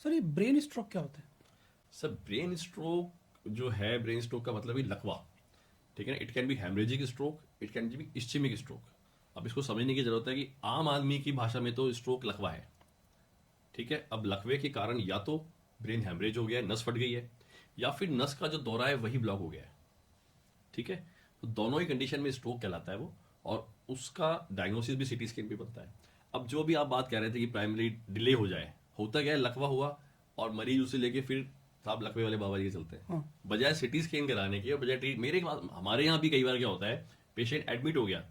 Sir ये brain stroke क्या होता है? सर ब्रेन स्ट्रोक जो है, ब्रेन स्ट्रोक का मतलब ही लकवा, ठीक है ना। It can be haemorrhagic stroke, it can be ischaemic stroke. अब इसको समझने की जरूरत है कि आम आदमी की भाषा में तो स्ट्रोक लकवा है, ठीक है। अब लकवे के कारण या तो ब्रेन हेमरेज हो गया है, नस फट गई है, या फिर नस का जो दौरा है वही ब्लॉक हो गया है, ठीक है। तो दोनों ही कंडीशन में स्ट्रोक कहलाता है वो, और उसका डायग्नोसिस भी सीटी स्कैन पे बनता है। अब जो भी आप बात कह रहे थे कि प्राइमरी डिले हो जाए, होता क्या है, लकवा हुआ और मरीज उसे लेके फिर साहब लकवे वाले बाबा जी चलते हैं, हाँ। बजाय सिटी स्कैन कराने की और बजाय ट्रीट। हमारे यहाँ भी कई बार क्या होता है, पेशेंट एडमिट हो गया,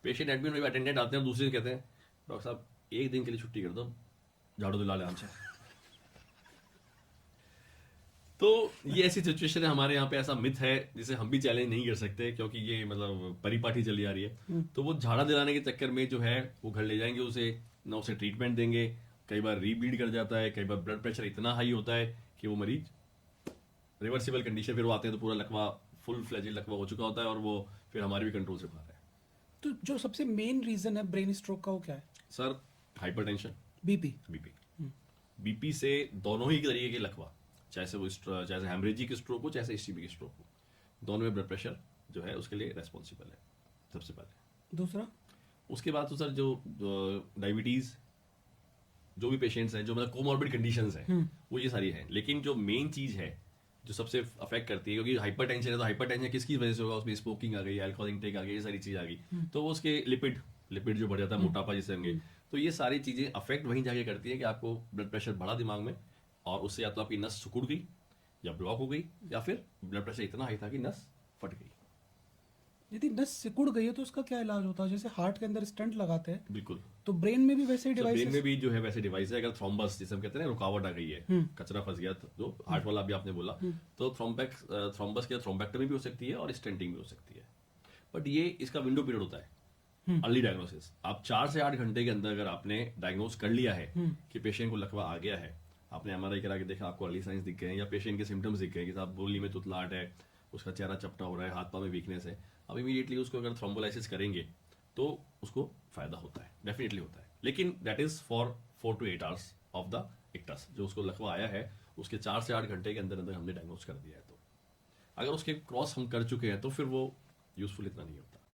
पेशेंट एडमिट में अटेंडेंट आते हैं, दूसरे दिन कहते हैं डॉक्टर साहब एक दिन के लिए छुट्टी कर दो, झाड़ू दिला ले हमसे। तो ये ऐसी सिचुएशन है हमारे यहाँ पे, ऐसा मिथ है जिसे हम भी चैलेंज नहीं कर सकते, क्योंकि ये मतलब परिपाटी चली आ रही है। तो वो झाड़ा दिलाने के चक्कर में जो है वो घर ले जाएंगे उसे, ना उसे ट्रीटमेंट देंगे, कई बार रीब्लीड कर जाता है, कई बार ब्लड प्रेशर इतना हाई होता है कि वो मरीज रिवर्सिबल कंडीशन, फिर वो आते हैं तो पूरा लकवा फुल फ्लेजेड लकवा हो चुका होता है, और वो फिर हमारे भी कंट्रोल से बाहर है। तो जो सबसे मेन रीजन है ब्रेन स्ट्रोक का वो क्या है? Sir hypertension, BP. BP, BP से दोनों ही तरीके के लकवा, चाहे हेमरेजिक स्ट्रोक हो चाहे इस्चेमिक स्ट्रोक हो, दोनों में ब्लड प्रेशर जो है उसके लिए रेस्पॉन्सिबल है सबसे पहले। दूसरा? उसके बाद तो सर जो डायबिटीज, जो भी पेशेंट्स हैं जो मतलब कोमॉर्बिड कंडीशंस हैं वो ये सारी हैं। लेकिन जो मेन चीज है जो सबसे अफेक्ट करती है, क्योंकि हाइपरटेंशन है तो हाइपरटेंशन किसकी वजह से होगा, उसमें स्मोकिंग आ गई, अल्कोहल इंटेक आ गई, ये सारी चीज आ गई, तो वो उसके लिपिड जो बढ़ जाता है, मोटापा जिसे होंगे, तो ये सारी चीजें अफेक्ट वहीं जाके करती है कि आपको ब्लड प्रेशर बढ़ा दिमाग में, और उससे या तो आपकी नस सिकुड़ गई या ब्लॉक हो गई, या फिर ब्लड प्रेशर इतना हाई था कि नस फट गई। यदि नस सिकुड़ गई है तो उसका क्या इलाज होता है? जैसे हार्ट के अंदर स्टंट लगाते हैं, बिल्कुल। तो ब्रेन में भी वैसे ही तो ब्रेन डिवाइस में भी जो है वैसे डिवाइस है, अगर थ्रोम्बस जिसे हम कहते हैं ना, रुकावट आ गई है, कचरा फंस गया, तो जो हार्ट वाला अभी आपने बोला, तो थ्रोम्बस के थ्रोम्बेक्टमी भी हो सकती है और स्टेंटिंग भी हो सकती है। बट ये इसका विंडो पीरियड होता है, अर्ली डायग्नोसिस। आप 4 से 8 घंटे के अंदर अगर आपने डायग्नोस कर लिया है कि पेशेंट को लकवा आ गया है, आपने एमआरआई करा के देखा, आपको अर्ली साइंस दिख गए हैं, या पेशेंट के सिम्टम्स दिख गए कि साहब बोली में तुतलाहट है, उसका चेहरा चपटा हो रहा है, हाथ पांव में वीकनेस है, अब इमीडिएटली उसको अगर थ्रोम्बोलाइसिस करेंगे तो उसको फायदा होता है, डेफिनेटली होता है। लेकिन that is for 4 to 8 hours of the ictus, जो उसको लकवा आया है उसके 4 से 8 घंटे के अंदर अंदर हमने डायग्नोस कर दिया है। तो अगर उसके क्रॉस हम कर चुके हैं तो फिर वो यूजफुल इतना नहीं होता।